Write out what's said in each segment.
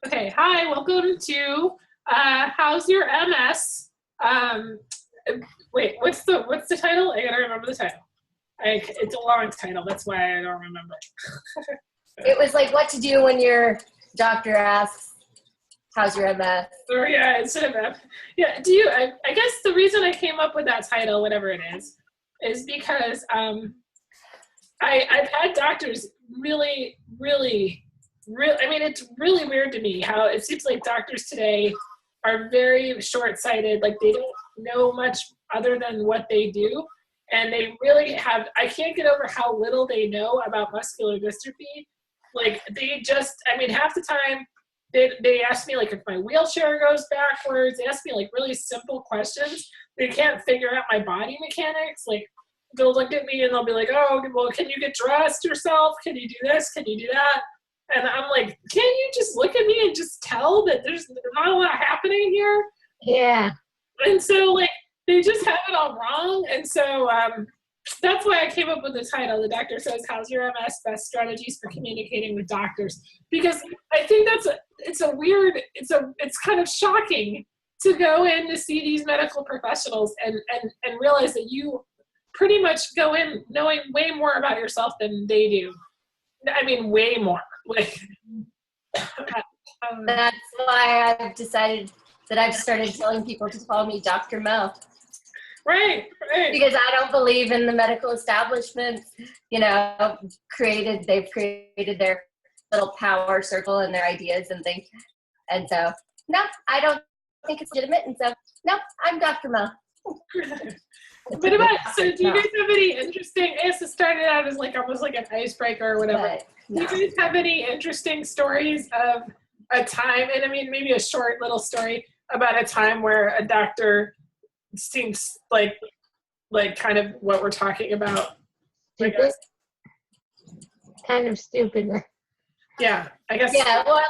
Okay, hi, welcome to How's Your MS? Um, Wait, what's the title? I gotta remember the title. It's a long title, that's why I don't remember. It was like what to do when your doctor asks, how's your MS? Or yeah, instead of yeah. I guess the reason I came up with that title, whatever it is because I've had doctors really, I mean, it's really weird to me how it seems like doctors today are very short-sighted. Like they don't know much other than what they do. And they really have, I can't get over how little they know about muscular dystrophy. Like they just, I mean, half the time they ask me like if my wheelchair goes backwards. They ask me like really simple questions. They can't figure out my body mechanics. Like they'll look at me and they'll be like, oh, well, can you get dressed yourself? Can you do this? Can you do that? And I'm like, can't you just look at me and just tell that there's not a lot happening here? Yeah. And so, like, they just have it all wrong. And so that's why I came up with the title. The doctor says, how's your MS? Best strategies for communicating with doctors. Because I think it's kind of shocking to go in to see these medical professionals and realize that you pretty much go in knowing way more about yourself than they do. I mean, way more. Like, That's why I've decided that I've started telling people to call me Dr. Mo. Right. Because I don't believe in the medical establishment, they've created their little power circle and their ideas and things. And so, no, I don't think it's legitimate. And so, no, I'm Dr. Mo. So do you guys have any interesting, I guess it started out as like almost like an icebreaker or whatever. No. Do you guys have any interesting stories of a time, and I mean maybe a short little story about a time where a doctor seems like kind of what we're talking about? Stupid? Kind of stupid. Yeah, I guess. Yeah, well,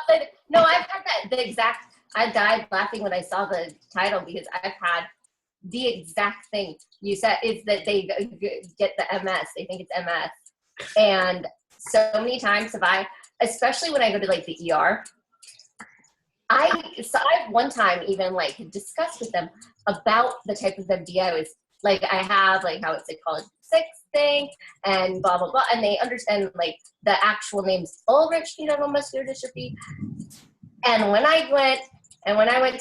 no, I've had I died laughing when I saw the title because I've had the exact thing you said is that they get the MS. They think it's MS. And so many times especially when I go to like the ER, I've one time even like discussed with them about the type of MD I was like, I have like how it's a college 6 thing and blah, blah, blah. And they understand like the actual name's Ulrich muscular dystrophy. And when I went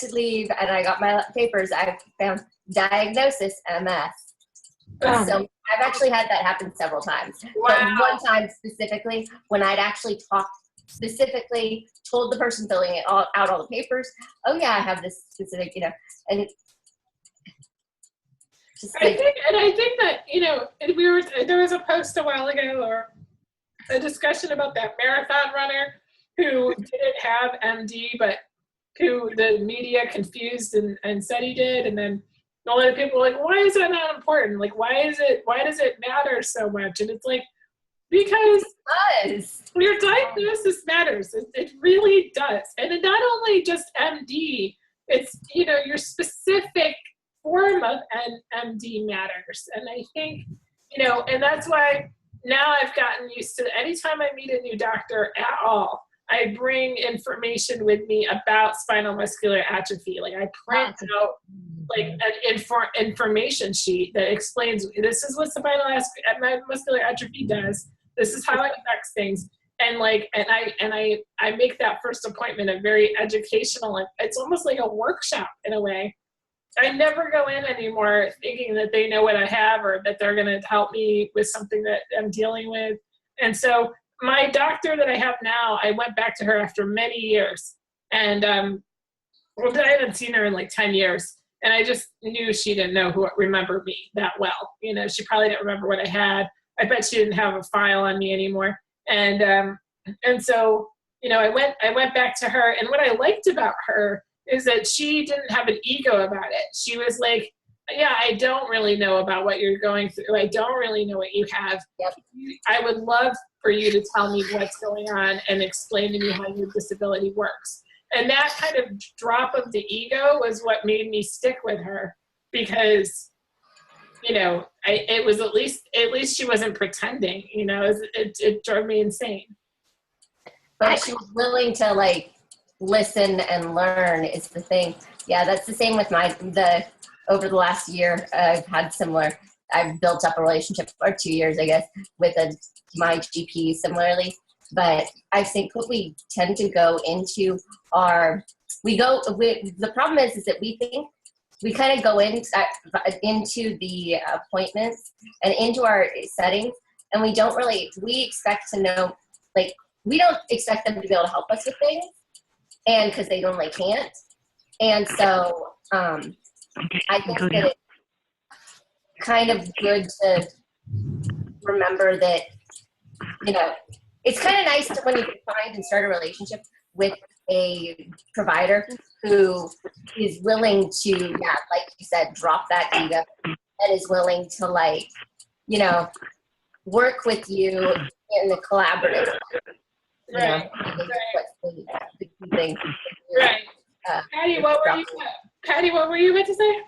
to leave and I got my papers, I found diagnosis MS. Oh. So I've actually had that happen several times. Wow. But one time specifically, when I'd actually told the person filling it out all the papers, oh yeah, I have this specific, and just like, I think that, there was a post a while ago or a discussion about that marathon runner who didn't have MD, but who the media confused and said he did, and then a lot of people were like, why is that not important? Like, why does it matter so much? And it's like, because your diagnosis matters. It really does. And it not only just MD, it's, your specific form of MD matters. And I think, and that's why now I've gotten used to anytime I meet a new doctor at all, I bring information with me about spinal muscular atrophy. Like I print out like an information sheet that explains this is what spinal muscular atrophy does. This is how it affects things. And I make that first appointment a very educational, and it's almost like a workshop in a way. I never go in anymore thinking that they know what I have or that they're going to help me with something that I'm dealing with. And so my doctor that I have now, I went back to her after many years, and I hadn't seen her in like 10 years, and I just knew she didn't remember me that well. She probably didn't remember what I had. I bet she didn't have a file on me anymore, and so I went back to her, and what I liked about her is that she didn't have an ego about it. She was like, yeah, I don't really know about what you're going through. I don't really know what you have. Yep. I would love for you to tell me what's going on and explain to me how your disability works. And that kind of drop of the ego was what made me stick with her, because, it was at least she wasn't pretending, it drove me insane. But she was willing to like listen and learn is the thing. Yeah, that's the same with over the last year, I've built up a relationship, or 2 years, I guess, with my GP similarly. But I think what we tend to go into the problem is that we think we kind of go into the appointments and into our settings, and we expect to know, like, we don't expect them to be able to help us with things, and because they normally can't. And so I think that it's kind of good to remember that, it's kind of nice when you can find and start a relationship with a provider who is willing to, like you said, drop that ego and is willing to, like, work with you in the collaborative. Right. I think that's the key thing. Right. Patty, what were you about to say?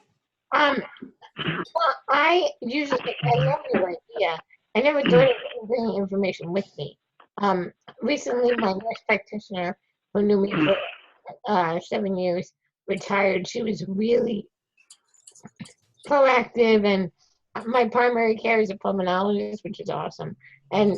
Well, I love your idea. I never thought of bringing information with me. Recently, my nurse practitioner, who knew me for 7 years, retired. She was really proactive, and my primary care is a pulmonologist, which is awesome. And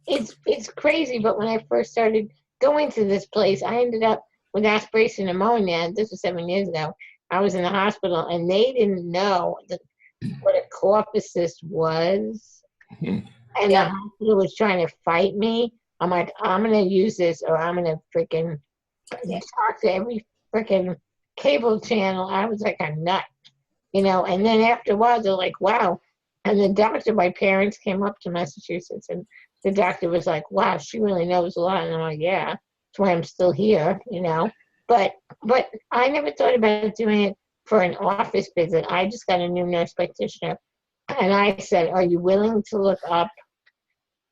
it's crazy, but when I first started going to this place, I ended up with aspiration pneumonia. This was 7 years ago. I was in the hospital, and they didn't know what a corpusist was. And the hospital was trying to fight me. I'm like, I'm going to use this, or I'm going to freaking talk to every freaking cable channel. I was like a nut, and then after a while, they're like, wow. And the doctor, my parents came up to Massachusetts, and the doctor was like, wow, she really knows a lot. And I'm like, yeah, that's why I'm still here, But I never thought about doing it for an office visit. I just got a new nurse practitioner, and I said, are you willing to look up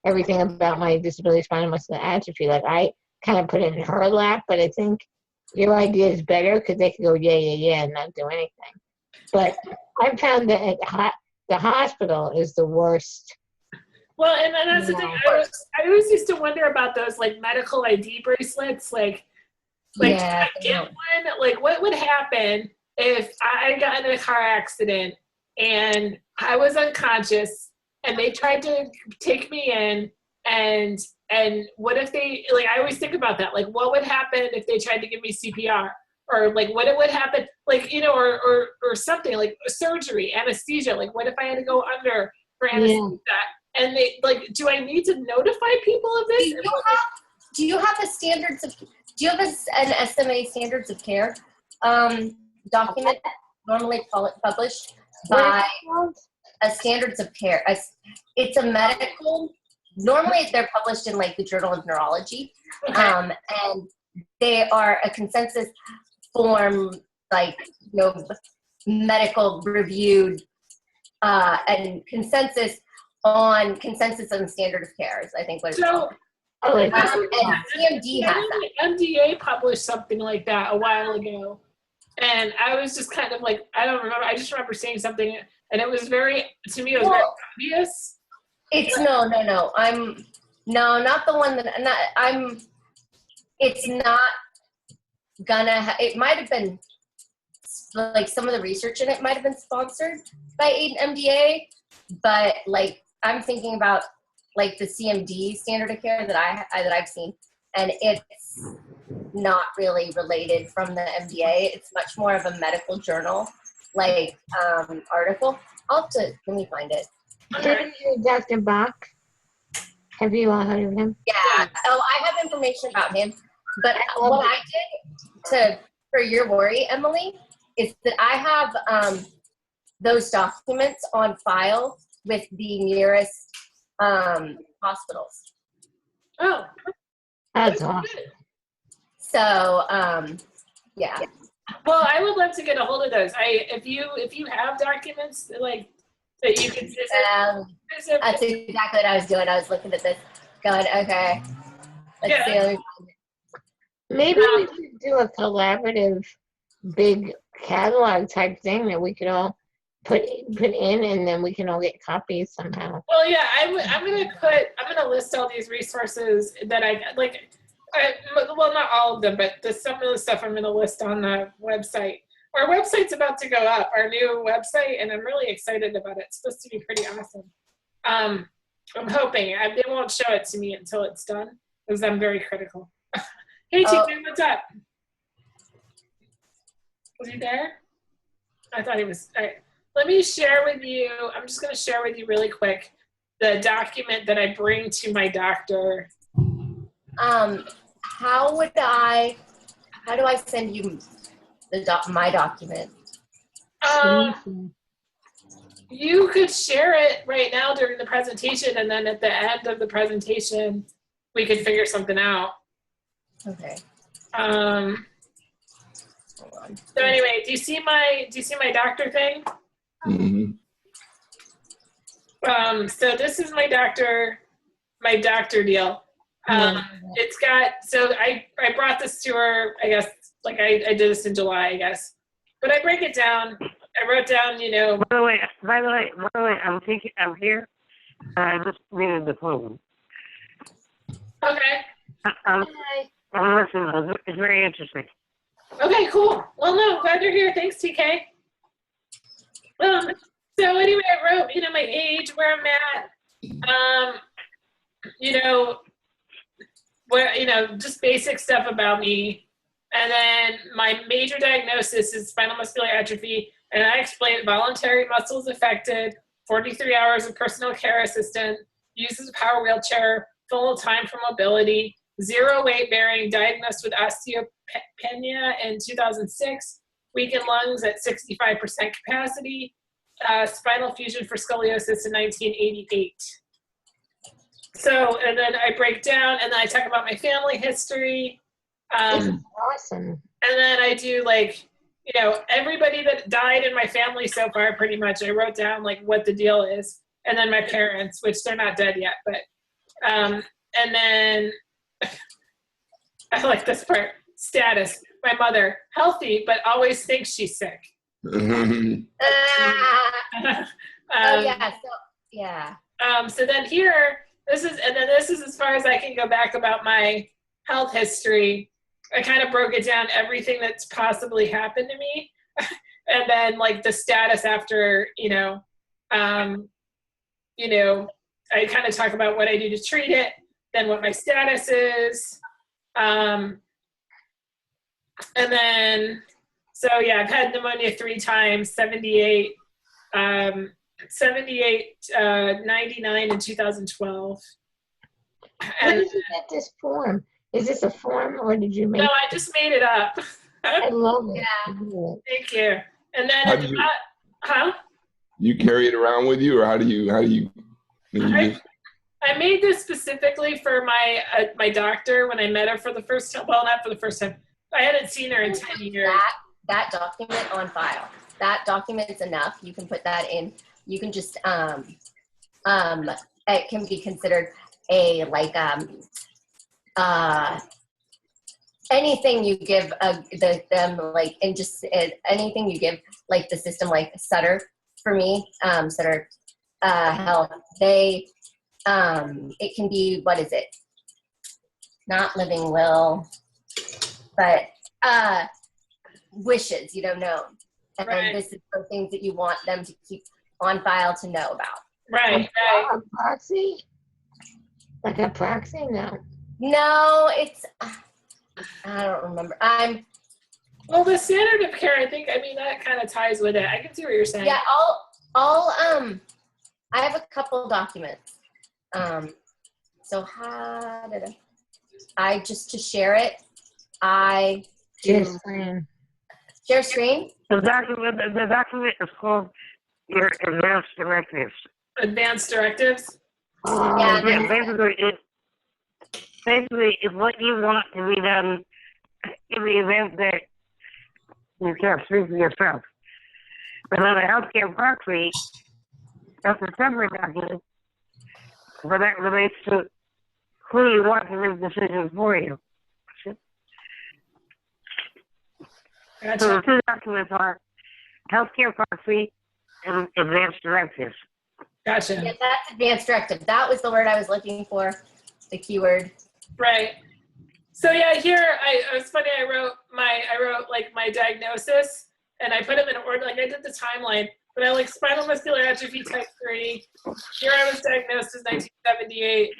everything about my disability spinal muscular atrophy? Like, I kind of put it in her lap, but I think your idea is better because they can go, yeah, and not do anything. But I found that the hospital is the worst. Well, and that's the thing. I always used to wonder about those, like, medical ID bracelets. Like, did I get one? Like, what would happen if I got in a car accident and I was unconscious and they tried to take me in, and what if they, like, I always think about that. Like, what would happen if they tried to give me CPR? Or, like, what it would happen, like, or something like surgery, anesthesia. Like, what if I had to go under for anesthesia? And they, like, do I need to notify people of this? Do you have an SMA standards of care document normally published by a standards of care? It's a medical, normally they're published in, like, the Journal of Neurology. Okay. And they are a consensus form, like, medical reviewed and consensus on standard of care is, I think, what it's called. And CMD has that. MDA published something like that a while ago, and I was just kind of like, I don't remember. I just remember seeing something, and it was very very obvious. It's no. Not the one that it's not gonna. It might have been, like, some of the research in it might have been sponsored by MDA, but, like, I'm thinking about, like, the CMD standard of care that I've seen, and it's not really related from the MDA. It's much more of a medical journal, like, article. Let me find it. Dr. Bach. Have you all heard of him? Yeah. Oh, I have information about him, but what I did for your worry, Emily, is that I have those documents on file with the nearest hospitals. Oh, That's awesome. So, yeah. Well, I would love to get a hold of those. If you have documents, like, that you can visit. That's exactly what I was doing. I was looking at this, going, okay, let's see. Maybe we should do a collaborative big catalog type thing that we could all put in, and then we can all get copies somehow. Well, yeah, I'm gonna list all these resources that I like. Well, not all of them, but some of the stuff I'm going to list on the website. Our website's about to go up, our new website, and I'm really excited about it. It's supposed to be pretty awesome. I'm hoping. They won't show it to me until it's done because I'm very critical. Hey, TJ, what's up? Was he there? I thought he was. All right. Let me share with you. I'm just going to share with you really quick the document that I bring to my doctor. How do I send you my document? You could share it right now during the presentation, and then at the end of the presentation, we could figure something out. Okay. Hold on. So anyway, do you see my doctor thing? Mm-hmm. So this is my doctor deal. It's got, so I brought this to her, I guess, like I did this in July, I guess. But I break it down. I wrote down, you know. By the way, I'm here. I just needed the phone. Okay. I'm listening. It's very interesting. Okay, cool. Well, no, glad you're here. Thanks, TK. So anyway, I wrote, you know, my age, where I'm at, you know, where, you know, just basic stuff about me. And then my major diagnosis is spinal muscular atrophy. And I explained voluntary muscles affected, 43 hours of personal care assistant, uses a power wheelchair, full time for mobility, 0 weight bearing, diagnosed with osteopenia in 2006, weakened lungs at 65% capacity, spinal fusion for scoliosis in 1988. So, and then I break down, and then I talk about my family history. This is awesome. And then I do, like, you know, everybody that died in my family so far, pretty much. I wrote down, like, what the deal is. And then my parents, which they're not dead yet, but, and then I like this part. Status. My mother, healthy, but always thinks she's sick. Mm-hmm. So then here, this is as far as I can go back about my health history. I kind of broke it down, everything that's possibly happened to me. And then, like, the status after, you know, I kind of talk about what I do to treat it, then what my status is. And then, so yeah, I've had pneumonia 3 times, 78, 99, and 2012. Where did you get this form? Is this a form or did you make No, it? I just made it up. I love it. Yeah. I love it. Thank you. And then, How do you- huh? You carry it around with you, or how do you I made this specifically for my doctor when I met her for the first time. Well, not for the first time. I hadn't seen her in 10 years. That document on file. That document is enough. You can put that in. You can just it can be considered a anything you give anything you give, like the system, like Sutter for me, Sutter Health, they it can be, what is it, not living will, but wishes, you don't know, and Right. this is for things that you want them to keep on file to know about. Right. A proxy? Like a proxy? No. No, it's I don't remember. Well, the standard of care, I think, I mean, that kind of ties with it. I can see what you're saying. Yeah, I have a couple documents. So how did I just to share it? I Just saying. share screen. The document is called your advanced directives. Advanced directives. Oh, Yeah, Yeah, basically, it's what you want to be done in the event that you can't speak for yourself. But on a healthcare proxy, that's a separate document, but that relates to who you want to make decisions for you. So the Gotcha. 2 documents are healthcare proxy and advanced directives. Gotcha. Yeah, that's advanced directive. That was the word I was looking for, the keyword. Right. So yeah, here it was funny. I wrote like my diagnosis, and I put them in order. Like I did the timeline, but I like spinal muscular atrophy type 3. Here I was diagnosed in 1978.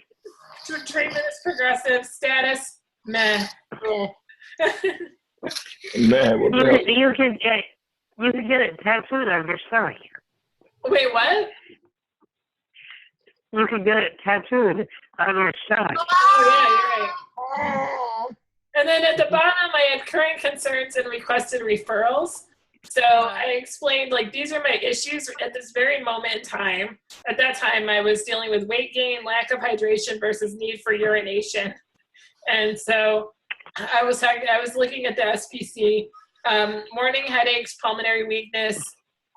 Treatment is progressive. Status meh. Yeah. Man, what the hell? You can get it tattooed on your stomach. Wait, what? You can get it tattooed on your stomach. Oh yeah, you're right. Ah. And then at the bottom, I had current concerns and requested referrals. So I explained, like, these are my issues at this very moment in time. At that time, I was dealing with weight gain, lack of hydration versus need for urination. And so I was looking at the SPC, morning headaches, pulmonary weakness.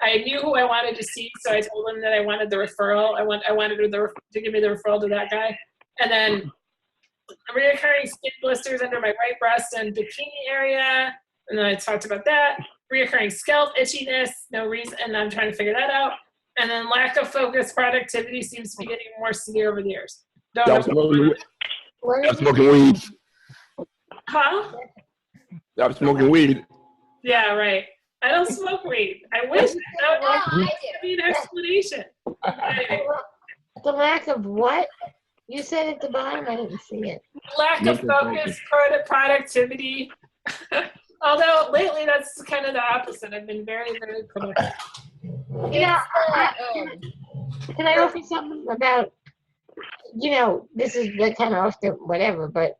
I knew who I wanted to see, so I told him that I wanted the referral. I wanted to give me the referral to that guy. And then reoccurring skin blisters under my right breast and bikini area. And then I talked about that. Reoccurring scalp itchiness, no reason, and I'm trying to figure that out. And then lack of focus, productivity seems to be getting more severe over the years. Stop smoking, What stop is smoking weed. Huh? Stop smoking weed. Yeah, right. I don't smoke weed. I wish that Oh, would I be an explanation. Anyway, the lack of what? You said at the bottom, I didn't see it. lack of focus, productivity. Although lately that's kind of the opposite. I've been very, very productive. You know, can I offer something about, this is kind of off the whatever, but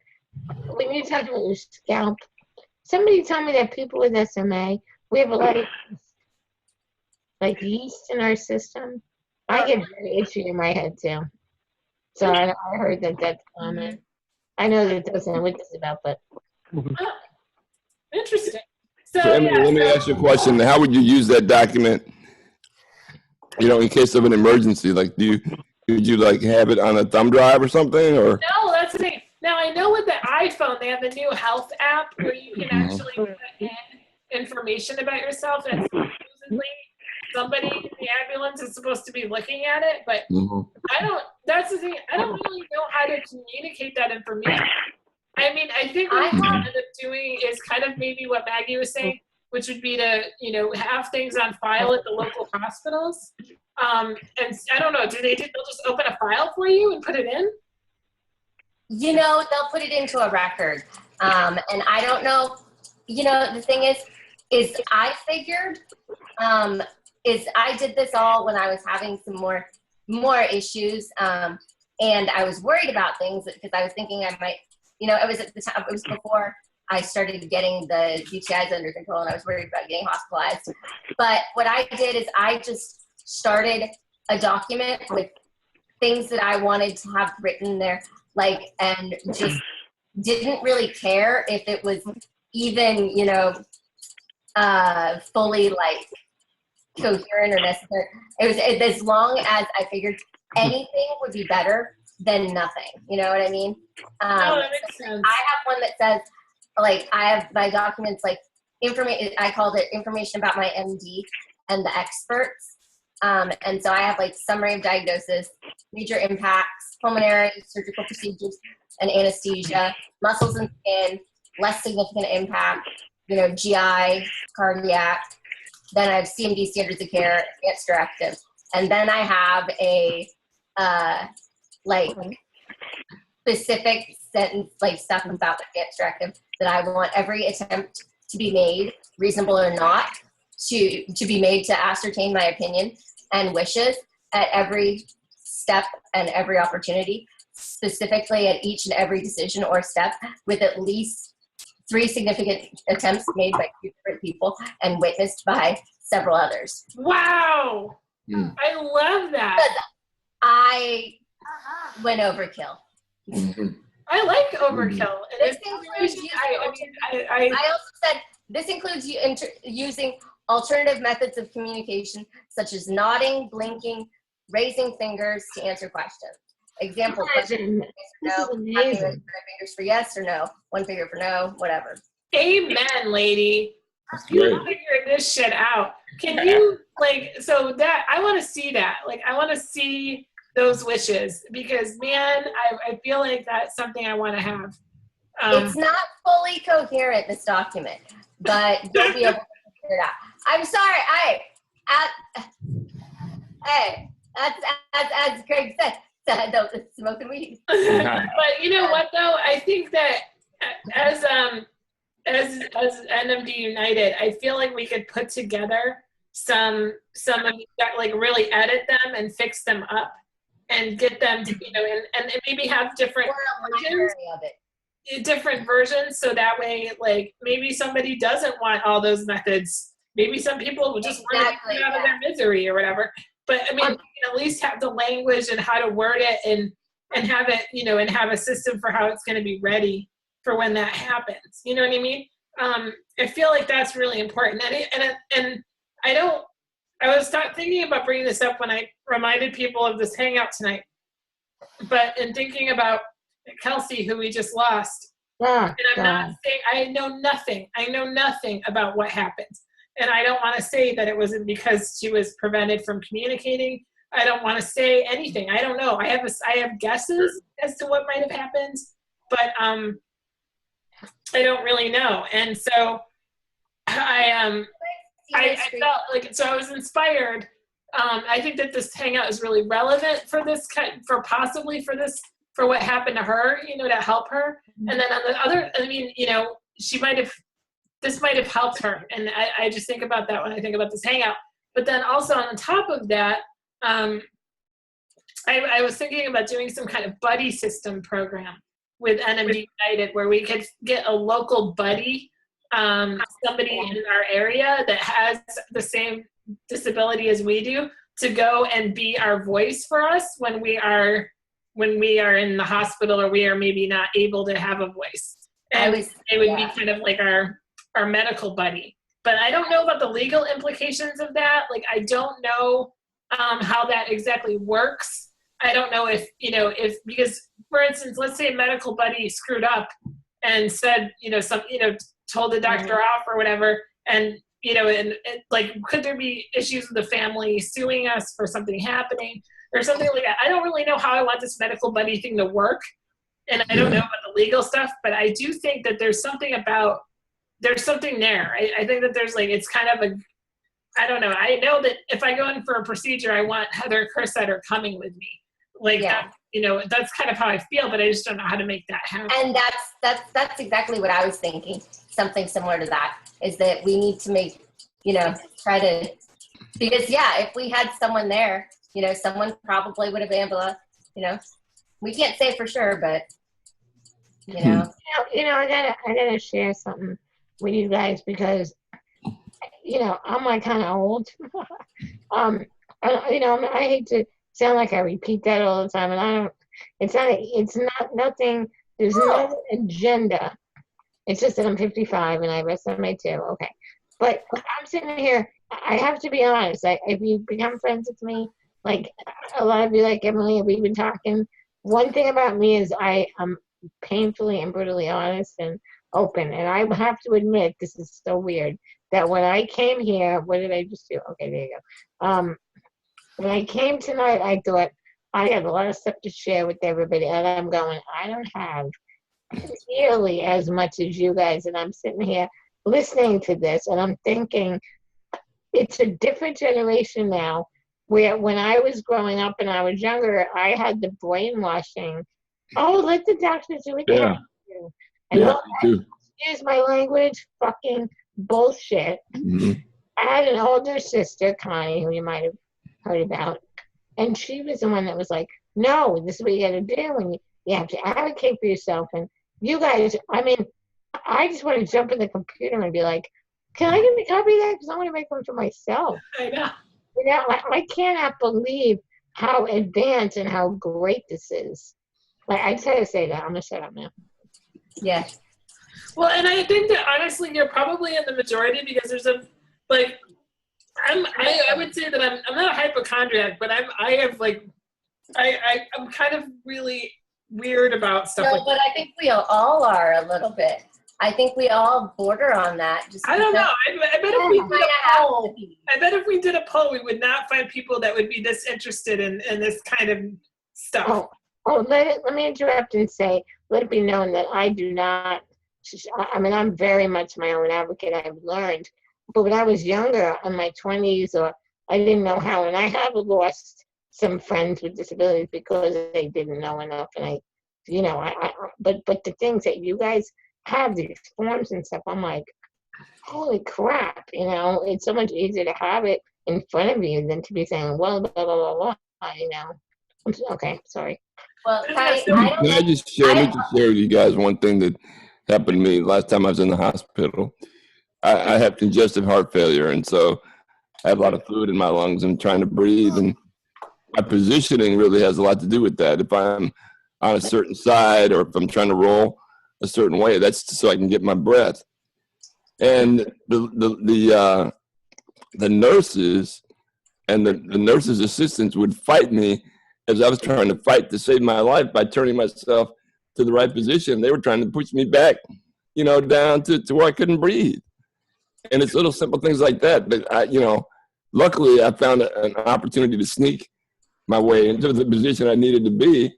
when you talk about your scalp, somebody told me that people with SMA, we have a lot of like yeast in our system. I get very itchy in my head too. So I heard that that's common. I know that doesn't know what this is about, but Interesting. So, So Emily, let me ask you a question. How would you use that document, in case of an emergency? Like, could you like have it on a thumb drive or something, or? No, that's the thing. Now I know with the iPhone they have the new health app where you can actually put in information about yourself, and supposedly somebody in the ambulance is supposed to be looking at it, but that's the thing. I don't really know how to communicate that information. I mean, I think what we end up doing is kind of maybe what Maggie was saying, which would be to, have things on file at the local hospitals. And I don't know, they'll just open a file for you and put it in? They'll put it into a record. And I don't know, the thing is I figured, is I did this all when I was having some more issues. And I was worried about things because I was thinking I might, it was at the time, it was before I started getting the UTIs under control and I was worried about getting hospitalized. But what I did is I just started a document with things that I wanted to have written there, and just didn't really care if it was even, fully coherent or necessary. It was as long as I figured anything would be better than nothing. You know what I mean? That makes sense. I have one that says, I have my documents, information. I called it information about my MD and the experts. And so I have summary of diagnosis, major impacts, pulmonary, surgical procedures, and anesthesia, muscles and skin, less significant impact, GI, cardiac. Then I have CMD, standards of care, advanced directive. And then I have a, specific sentence, stuff about the advanced directive that I want every attempt to be made, reasonable or not, to be made to ascertain my opinion and wishes at every step and every opportunity, specifically at each and every decision or step, with at least 3 significant attempts made by 2 different people and witnessed by several others. Wow. I love that. I went overkill. I like overkill. And This includes I also said this includes using alternative methods of communication such as nodding, blinking, raising fingers to answer questions. Example question: yes or no, amazing. fingers for yes or no, 1 finger for no, whatever. Amen, lady. You Great. figured this shit out. Can you so that I want to see that. I want to see those wishes because man, I feel like that's something I want to have. It's not fully coherent, this document, but you'll be able to figure it out. I'm sorry, hey, that's as Greg said, smoking weed. But you know what though? I think that as NMD United, I feel like we could put together some of that, like really edit them and fix them up and get them to, you know, and maybe have different versions. Of it. Different versions, so that way, like, maybe somebody doesn't want all those methods. Maybe some people will just want to get out of their misery or whatever. But I mean, you can at least have the language and how to word it and have it, you know, and have a system for how it's going to be ready for when that happens. You know what I mean? I feel like that's really important. And I was thinking about bringing this up when I reminded people of this hangout tonight. But in thinking about Kelsey, who we just lost, and I'm not saying I know nothing about what happened, and I don't want to say that it wasn't because she was prevented from communicating. I don't want to say anything. I don't know. I have guesses as to what might have happened, but I don't really know. And so I felt like, so I was inspired. I think that this hangout is really relevant for this for what happened to her, you know, to help her. And then on the other, I mean, you know, this might have helped her. And I just think about that when I think about this hangout. But then also on top of that, I was thinking about doing some kind of buddy system program with NMD United where we could get a local buddy, somebody in our area that has the same disability as we do, to go and be our voice for us when we are in the hospital, or we are maybe not able to have a voice. And it would be kind of like our medical buddy. But I don't know about the legal implications of that. Like, I don't know how that exactly works. I don't know if, because, for instance, let's say a medical buddy screwed up and said, told the doctor off or whatever, and, could there be issues with the family suing us for something happening or something like that? I don't really know how I want this medical buddy thing to work, and I don't know about the legal stuff, but I do think that there's something there. I think that there's it's kind of I don't know. I know that if I go in for a procedure, I want Heather Kersetter coming with me. That's kind of how I feel, but I just don't know how to make that happen. And that's exactly what I was thinking. Something similar to that is that we need to make, try to, because if we had someone there, someone probably would have been able to, we can't say for sure, but I gotta share something with you guys because, I'm kind of old. I hate to sound like I repeat that all the time, and it's not nothing, there's no agenda. It's just that I'm 55 and I rest on my tail. Okay. But I'm sitting here, I have to be honest. If you become friends with me, a lot of you, like Emily, we've been talking. One thing about me is I am painfully and brutally honest and open. And I have to admit, this is so weird, that when I came here, what did I just do? Okay, there you go. When I came tonight, I thought I had a lot of stuff to share with everybody. And I'm going, I don't have nearly as much as you guys. And I'm sitting here listening to this and I'm thinking, it's a different generation now, where when I was growing up and I was younger, I had the brainwashing. Oh, let the doctors do it. Yeah. And yeah, excuse my language, fucking bullshit. Mm-hmm. I had an older sister, Connie, who you might have heard about, and she was the one that was like, no, this is what you got to do, and you have to advocate for yourself. And you guys, I just want to jump in the computer and be like, can I get a copy of that? Because I want to make one for myself. I know. I cannot believe how advanced and how great this is. I just had to say that. I'm going to shut up now. Yeah. Well, and I think that honestly, you're probably in the majority because there's I would say that I'm not a hypochondriac, but I'm kind of really weird about stuff. No, but I think we all are a little bit. I think we all border on that. I don't know. I bet if we did a poll, we would not find people that would be this interested in this kind of stuff. Oh, let me interrupt and say, let it be known that I do not, I mean, I'm very much my own advocate, I've learned. But when I was younger, in my 20s, or I didn't know how, and I have lost some friends with disabilities because they didn't know enough. And but the things that you guys have, these forms and stuff, I'm like, holy crap, it's so much easier to have it in front of you than to be saying, well, blah, blah, blah, blah. Okay, sorry. Well, Patty, Can I just share, let me just share with you guys one thing that happened to me last time I was in the hospital. I have congestive heart failure, and so I have a lot of fluid in my lungs and trying to breathe, and my positioning really has a lot to do with that. If I'm on a certain side or if I'm trying to roll a certain way, that's so I can get my breath. And the nurses and the nurses' assistants would fight me as I was trying to fight to save my life by turning myself to the right position. They were trying to push me back, down to where I couldn't breathe. And it's little simple things like that. But luckily I found an opportunity to sneak my way into the position I needed to be.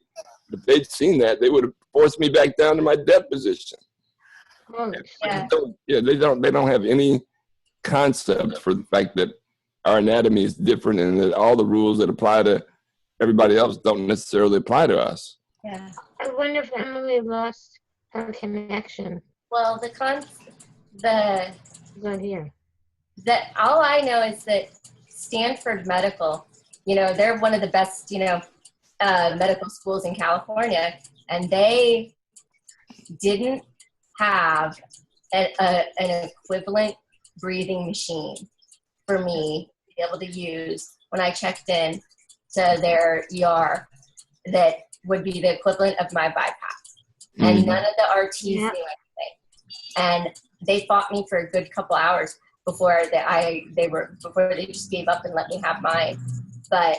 If they'd seen that, they would have forced me back down to my death position. Yeah. They don't have any concept for the fact that our anatomy is different and that all the rules that apply to everybody else don't necessarily apply to us. Yeah. I wonder if Emily lost her connection. Well, She's not here. all I know is that Stanford Medical, they're one of the best, medical schools in California, and they didn't have an equivalent breathing machine for me to be able to use when I checked in to their ER that would be the equivalent of my bypass. And none of the RTs knew anything. And they fought me for a good couple hours before they just gave up and let me have mine. But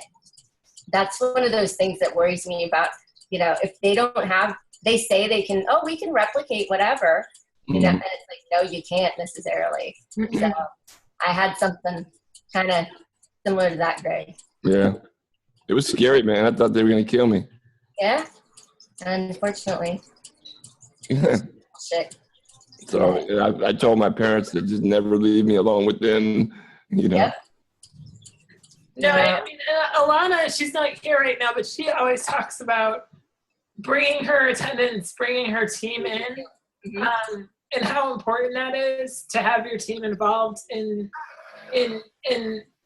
that's one of those things that worries me about, if they don't have, they say they can, we can replicate whatever, and it's like, no, you can't necessarily. So I had something kind of similar to that, Greg. Yeah. It was scary, man. I thought they were going to kill me. Yeah. Unfortunately. Shit. So I told my parents to just never leave me alone with them, Yep. No, I mean, Alana, she's not here right now, but she always talks about bringing her attendants, bringing her team in, and how important that is to have your team involved in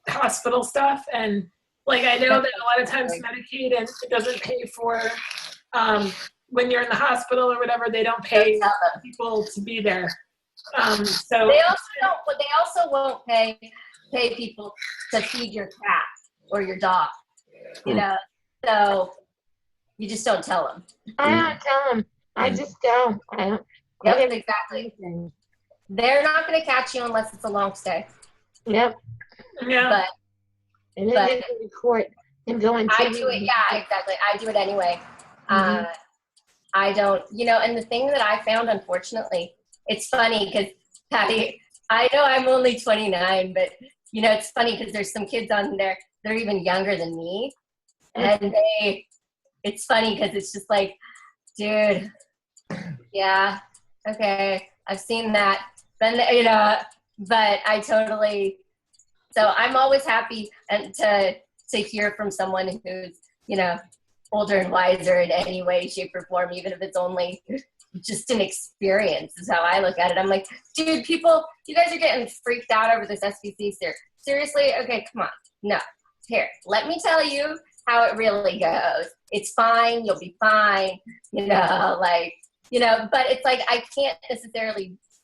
hospital stuff. And like, I know that a lot of times Medicaid, and it doesn't pay for when you're in the hospital or whatever, they don't pay people to be there. So they also won't pay people to feed your cat or your dog. So you just don't tell them. I don't tell them. I just go. I don't. Yep, exactly. They're not going to catch you unless it's a long stay. Yep. yeah. And then they go to court and go on TV. I do it. Yeah, exactly. I do it anyway. I don't. And the thing that I found, unfortunately, it's funny because Patty, I know I'm only 29, but it's funny because there's some kids on there. They're even younger than me, and it's funny because it's just like, dude, yeah, okay, I've seen that, but I totally. So I'm always happy and to hear from someone who's older and wiser in any way, shape, or form, even if it's only just an experience, is how I look at it. I'm like, dude, you guys are getting freaked out over this SBC here. Seriously? Okay, come on. No. Here, let me tell you how it really goes. It's fine. You'll be fine. But it's like,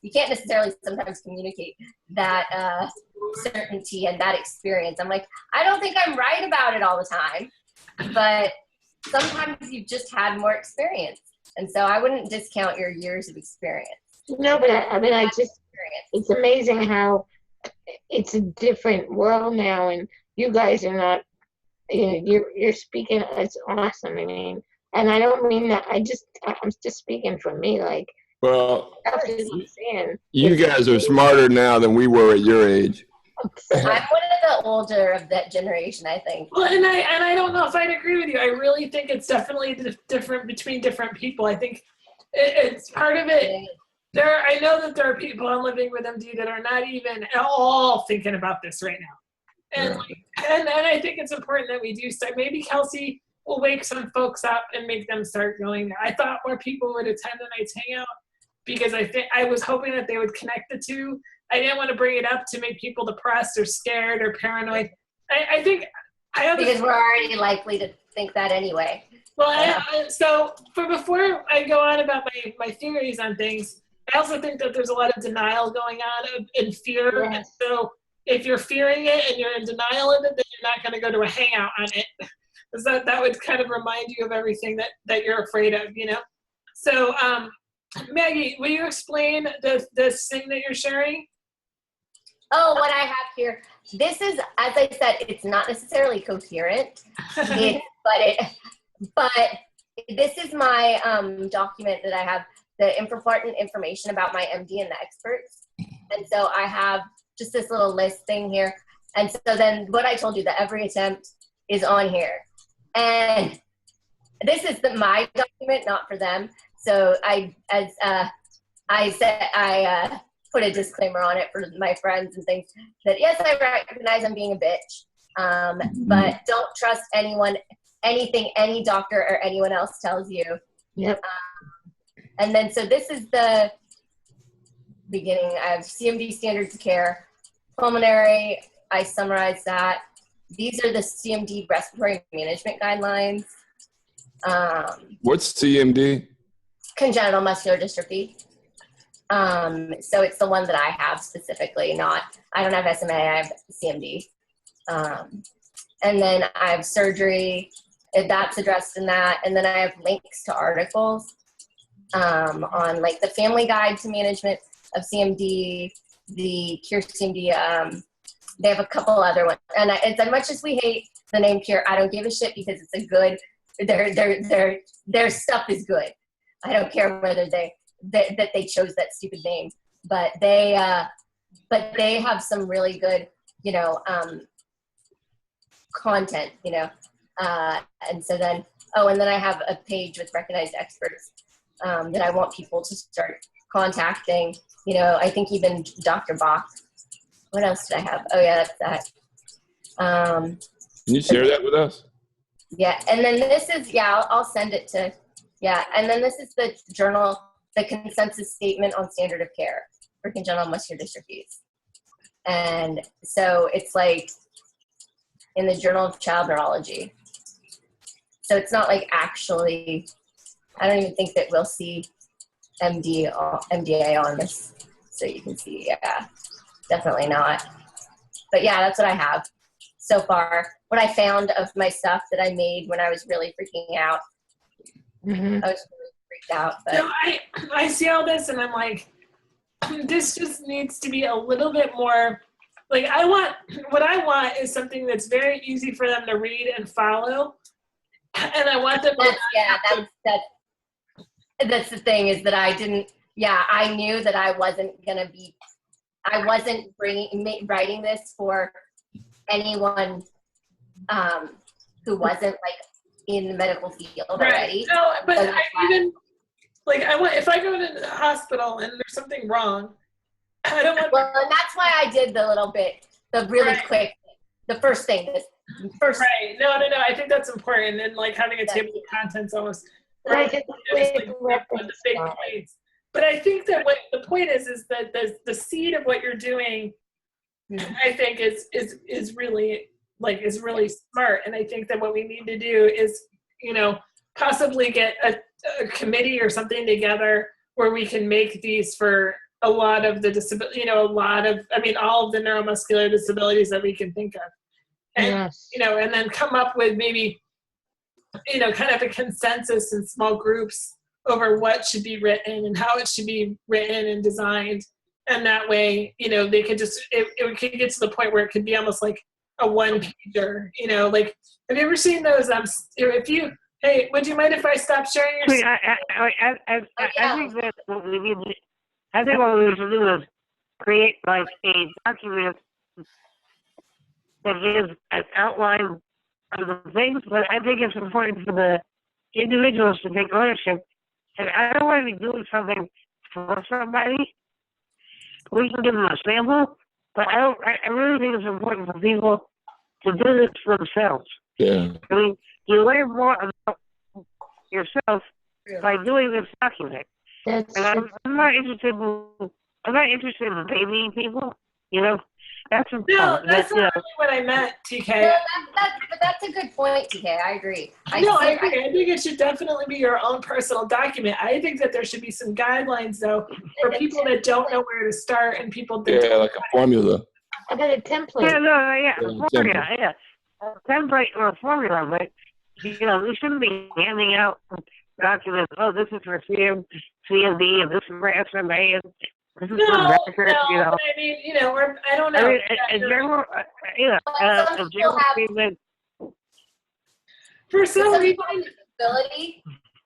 you can't necessarily sometimes communicate that certainty and that experience. I'm like, I don't think I'm right about it all the time, but sometimes you've just had more experience. And so I wouldn't discount your years of experience. No, but it's amazing how it's a different world now, and you guys are not, you're speaking, it's awesome. I mean, and I don't mean that, I'm just speaking for me, like, well, you guys are smarter now than we were at your age. I'm one of the older of that generation, I think. Well, and I don't know if I'd agree with you. I really think it's definitely different between different people. I think it's part of it. I know that there are people I'm living with MD that are not even at all thinking about this right now. And and I think it's important that we do start. Maybe Kelsey will wake some folks up and make them start going there. I thought more people would attend the night's hangout because I was hoping that they would connect the two. I didn't want to bring it up to make people depressed or scared or paranoid. I think because we're already likely to think that anyway. Well, so before I go on about my theories on things, I also think that there's a lot of denial going on and fear. Yes. And so if you're fearing it and you're in denial of it, then you're not going to go to a hangout on it. Because that would kind of remind you of everything that you're afraid of, you know? So, Maggie, will you explain this thing that you're sharing? Oh, what I have here. This is, as I said, it's not necessarily coherent, but this is my document that I have, the important information about my MD and the experts. And so I have just this little list thing here. And so then what I told you, that every attempt is on here. And this is my document, not for them. So I put a disclaimer on it for my friends and things that, yes, I recognize I'm being a bitch, but don't trust anything any doctor or anyone else tells you. Yep. And then, so this is the beginning. I have CMD standards of care, pulmonary, I summarized that. These are the CMD respiratory management guidelines. What's CMD? Congenital muscular dystrophy. So it's the one that I have specifically, I don't have SMA, I have CMD. And then I have surgery, that's addressed in that. And then I have links to articles on like the Family Guide to Management of CMD, the Cure CMD, they have a couple other ones. And it's, as much as we hate the name Cure, I don't give a shit because it's a good, their stuff is good. I don't care whether that they chose that stupid name, but they have some really good, content, and so then, and then I have a page with recognized experts that I want people to start contacting, I think even Dr. Bach. What else did I have? Oh yeah, that's that. Can you share that with us? Yeah, and then this is, I'll send it to, and then this is the journal, the consensus statement on standard of care for congenital muscular dystrophies. And so it's like in the Journal of Child Neurology. So it's not like actually, I don't even think that we'll see MDA on this. So you can see, definitely not. But that's what I have so far. What I found of my stuff that I made when I was really freaking out. Mm-hmm. I was really freaked out. But So I see all this and I'm like, this just needs to be a little bit more, like what I want is something that's very easy for them to read and follow. And I want them that's the thing, is that I didn't, I knew that I wasn't writing this for anyone who wasn't like in the medical field already. No, but So if I go to the hospital and there's something wrong, I don't want. Well, and that's why I did the little bit, the really quick, the first thing, Right. No. I think that's important, and like having a table of contents almost. Right. The big points. But I think that what the point is that the seed of what you're doing, I think is really smart. And I think that what we need to do is, possibly get a committee or something together where we can make these for a lot of the disability, all of the neuromuscular disabilities that we can think of. And, Yes. And then come up with maybe, kind of a consensus in small groups over what should be written and how it should be written and designed. And that way, they could it could get to the point where it could be almost like a one-pager, like, have you ever seen those, hey, would you mind if I stop sharing your See, I think that what we need to do is create like a document that gives an outline of the things, but I think it's important for the individuals to take ownership. And I don't want to be doing something for somebody. We can give them a sample, but I really think it's important for people to do this for themselves. Yeah. I mean, you learn more about yourself by doing this document. That's And true. I'm not interested in babying people. You know, that's No, important. that's You know, not really what I meant, TK. No, but that's a good point, TK. I agree. I agree. I think it should definitely be your own personal document. I think that there should be some guidelines, though, for people that don't know where to start and people that Yeah, like a formula. I got a yeah, template. a formula, yeah. A template or a formula, but, you know, we shouldn't be handing out documents. Oh, this is for CMD, and this is for SMA, and this is No, for record, you know. but I mean, you know, or I don't know. I mean, in general, Some a people general have- statement. For some Some reason, people have capability.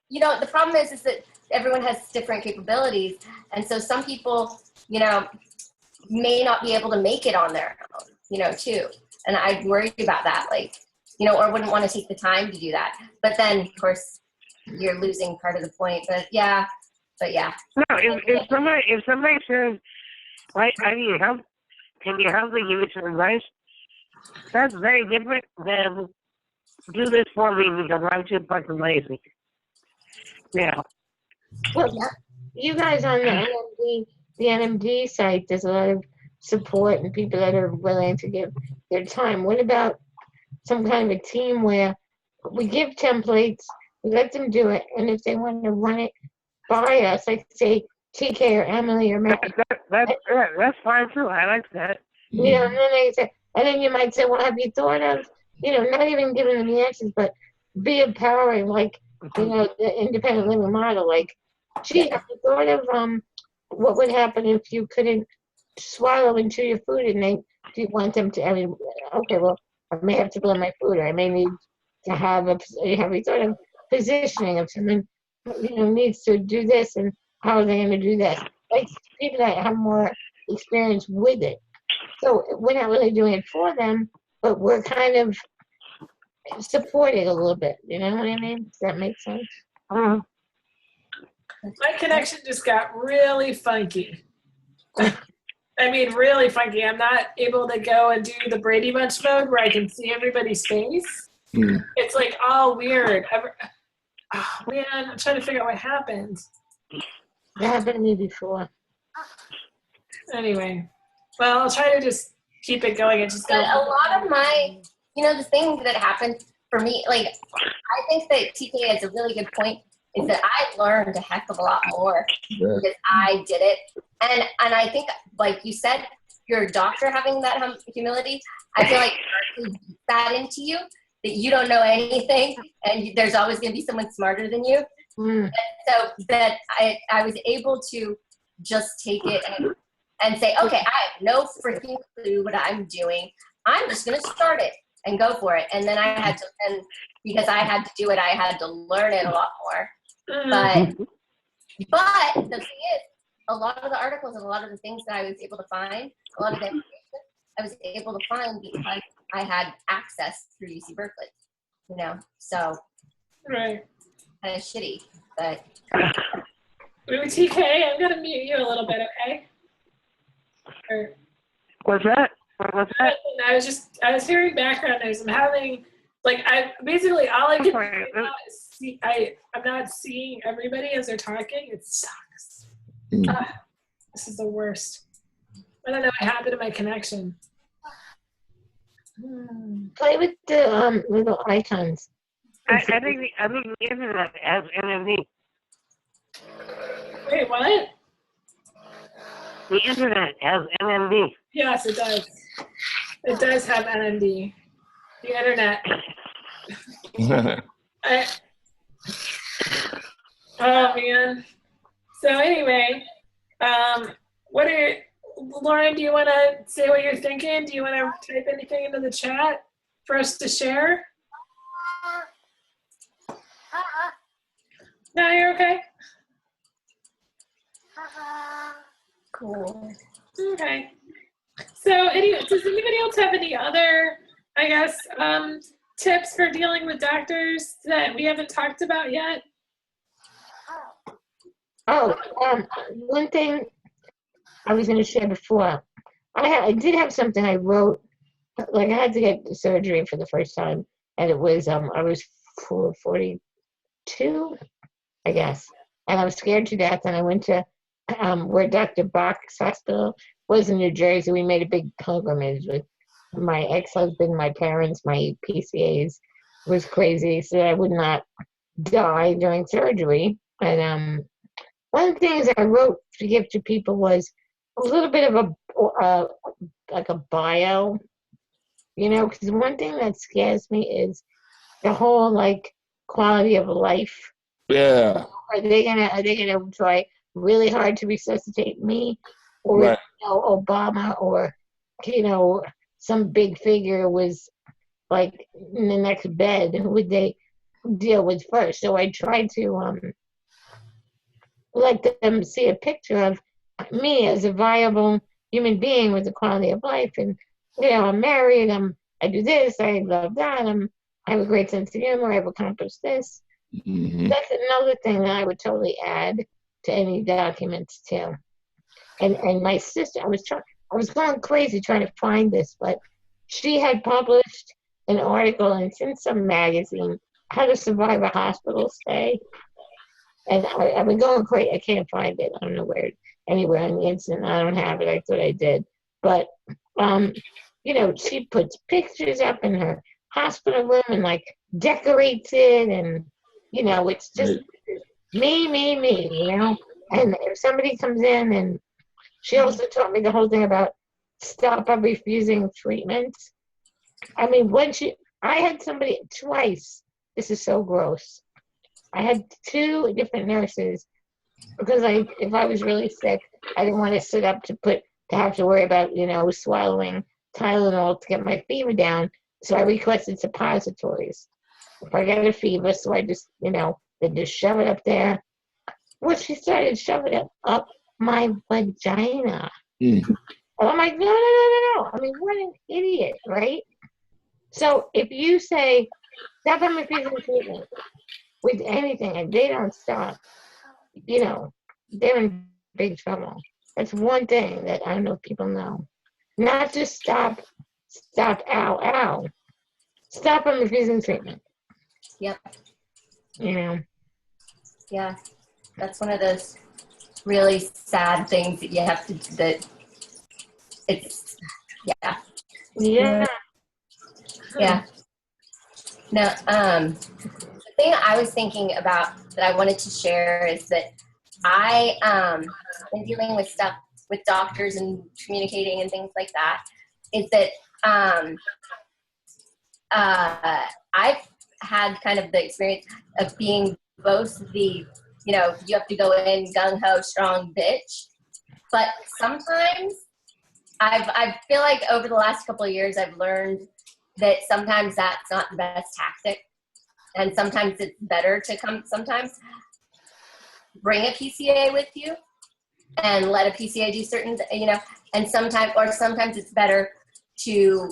You know, the problem is that everyone has different capabilities, and so some people, you know, may not be able to make it on their own, you know, too. And I worry about that, like, you know, or wouldn't want to take the time to do that. But then, of course, you're losing part of the point. But yeah. No, if somebody says, like, I need help, can you help me give me some advice? That's very different than do this for me because I'm too fucking lazy. Yeah. Well, you guys on the NMD site, there's a lot of support and people that are willing to give their time. What about some kind of a team where we give templates, we let them do it, and if they want to run it by us, like say TK or Emily or Matt, That's fine too. I like that. you know, and then they say, and then you might say, well, have you thought of, you know, not even giving them the answers, but be empowering, like, you know, the independent living model, like, gee, have you thought of what would happen if you couldn't swallow and chew your food, and they do you want them to? I mean, okay, well, I may have to blend my food, or I may need to have a sort of positioning of someone, you know, needs to do this, and how are they going to do that? Like people that have more experience with it. So we're not really doing it for them, but we're kind of supporting a little bit. You know what I mean? Does that make sense? Mhm. my connection just got really funky. I mean, really funky. I'm not able to go and do the Brady Bunch mode where I can see everybody's face. Mm. It's like all weird. Oh, man, I'm trying to figure out what happened. That happened to me before. Anyway, well, I'll try to just keep it going and just go. But a lot of my, you know, the thing that happened for me, like, I think that TK has a really good point, is that I learned a heck of a lot more Yeah. because I did it. And I think, like you said, your doctor having that humility, I feel like beat that into you, that you don't know anything and there's always going to be someone smarter than you. Mm. So that I was able to just take it and say, okay, I have no freaking clue what I'm doing. I'm just going to start it and go for it. And then I had to, and because I had to do it, I had to learn it a lot more. But the thing is, a lot of the articles and a lot of the things that I was able to find, a lot of the information I was able to find because I had access through UC Berkeley, you know, so Right. kind of shitty, but. Ooh, TK, I'm going to mute you a little bit, okay? Or, What's that? I was hearing background noise. I'm having, like, basically all I can do is see, I'm not seeing everybody as they're talking. It sucks. Mm. This is the worst. I don't know what happened to my connection. Play with the little icons. I think the internet has NMD. Wait, what? The internet has NMD. Yes, it does. It does have NMD. The internet. Oh man. So anyway, Lauren, do you want to say what you're thinking? Do you want to type anything into the chat for us to share? No, you're okay. Cool. Okay. So anyway, does anybody else have any other I guess, tips for dealing with doctors that we haven't talked about yet? Oh, one thing I was going to share before. I did have something I wrote. Like I had to get surgery for the first time, and it was I was 42, I guess, and I was scared to death. And I went to where Dr. Bach's hospital was in New Jersey. We made a big pilgrimage with my ex-husband, my parents, my PCAs. It was crazy, so that I would not die during surgery. And one of the things I wrote to give to people was a little bit of a like a bio, because one thing that scares me is the whole like quality of life. Yeah. Are they gonna try really hard to resuscitate me, or Right. Obama, or some big figure was like in the next bed? Who would they deal with first? So I tried to let them see a picture of me as a viable human being with a quality of life. And I'm married. I do this. I love that. I have a great sense of humor. I've accomplished this. Mhm. That's another thing that I would totally add to any documents too. And my sister, I was going crazy trying to find this, but she had published an article in some magazine, How to Survive a Hospital Stay. And I've been going crazy. I can't find it. I don't know anywhere on the internet. I don't have it. I thought I did. But, she puts pictures up in her hospital room and like decorates it. And, it's just me. And if somebody comes in, and she also taught me the whole thing about stop refusing treatment. I mean, I had somebody twice. This is so gross. I had 2 different nurses because if I was really sick, I didn't want to sit up to have to worry about, swallowing Tylenol to get my fever down. So I requested suppositories. If I got a fever, so I just, they just shove it up there. Well, she started shoving it up my vagina. Mm. And I'm like, no. I mean, what an idiot, right? So if you say, stop refusing treatment with anything and they don't stop, they're in big trouble. That's one thing that I don't know if people know. Not just stop, ow. Stop refusing treatment. Yep. Yeah. That's one of those really sad things that you have to, that it's, yeah. Yeah. Yeah. No, the thing I was thinking about that I wanted to share is that I been dealing with stuff with doctors and communicating and things like that, is that I've had kind of the experience of being both the, you have to go in gung-ho, strong bitch, but sometimes I feel like over the last couple of years I've learned that sometimes that's not the best tactic, and sometimes it's better to sometimes bring a PCA with you and let a PCA do certain, and sometimes it's better to,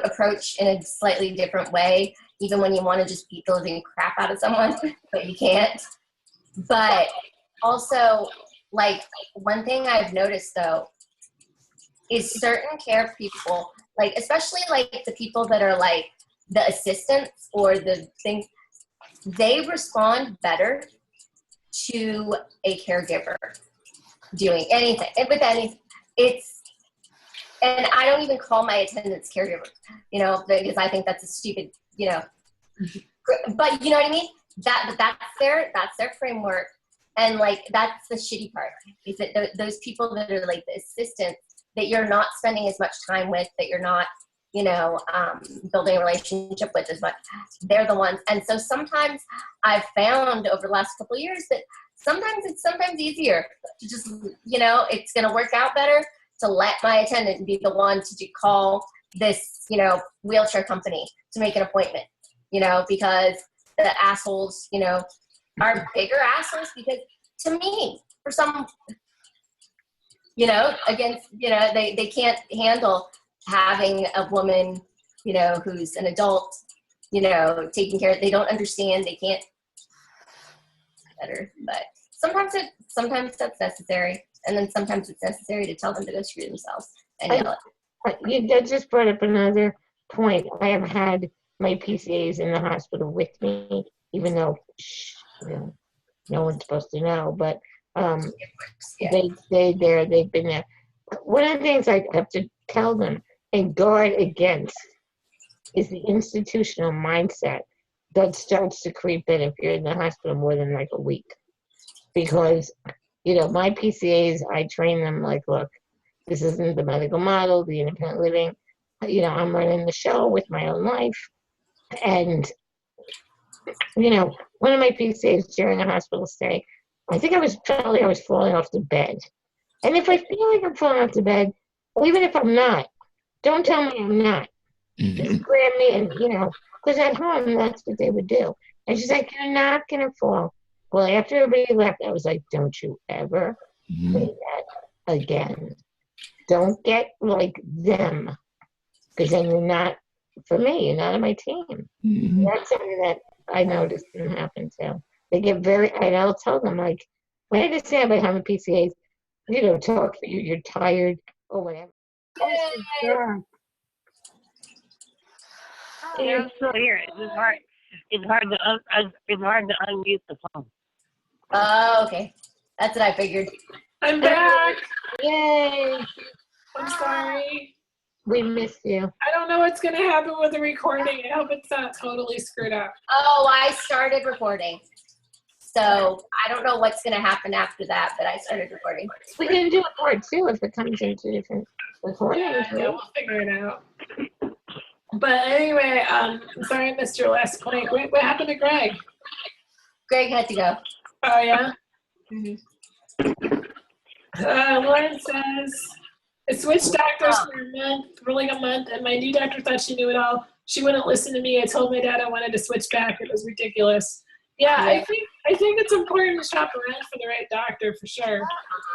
approach in a slightly different way, even when you want to just beat the living crap out of someone, but you can't. But also, like, one thing I've noticed though is certain care people, like especially like the people that are like the assistants or the things, they respond better to a caregiver doing anything. And with anything, and I don't even call my attendants caregivers, because I think that's a stupid, but you know what I mean? That's their framework. And like, that's the shitty part, is that those people that are like the assistants that you're not spending as much time with, that you're not, building a relationship with as much, they're the ones. And so sometimes I've found over the last couple of years that sometimes it's easier to just, it's going to work out better to let my attendant be the one to call this, wheelchair company to make an appointment, because the assholes, are bigger assholes, because to me, for some, against, they can't handle having a woman, you know, who's an adult, you know, taking care of, they don't understand, they can't better, but sometimes that's necessary. And then sometimes it's necessary to tell them to go screw themselves and yell at them. You just brought up another point. I have had my PCAs in the hospital with me, even though you know, no one's supposed to know, but Yeah. they stayed there, they've been there. One of the things I have to tell them and guard against is the institutional mindset that starts to creep in if you're in the hospital more than like a week. Because, you know, my PCAs, I train them like, look, this isn't the medical model, the independent living. You know, I'm running the show with my own life. And, you know, one of my PCAs during a hospital stay, I think felt like I was falling off the bed. And if I feel like I'm falling off the bed, or even if I'm not, don't tell me I'm not. Just grab me and, you know, because at home, that's what they would do. And she's like, you're not going to fall. Well, after everybody left, I was like, don't you ever say that again. Don't get like them. Because then you're not, for me, you're not on my team. That's something that I noticed can happen too. They get very, and I'll tell them, like, when I understand about having PCAs, you know, talk for you, you're tired or whatever. Yeah, I'm still here. It's hard. It's hard to unmute the phone. Oh, okay. That's what I figured. I'm back. Yay! I'm sorry. We missed you. I don't know what's going to happen with the recording. I hope it's not totally screwed up. Oh, I started recording. So I don't know what's going to happen after that, but I started recording. We can do a part two if it comes into different recordings. Yeah, right? we'll figure it out. But anyway, I'm sorry I missed your last point. What happened to Greg? Greg had to go. Oh, yeah? Lauren says, I switched doctors for a month, for like a month, and my new doctor thought she knew it all. She wouldn't listen to me. I told my dad I wanted to switch back. It was ridiculous. Yeah, I think it's important to shop around for the right doctor for sure.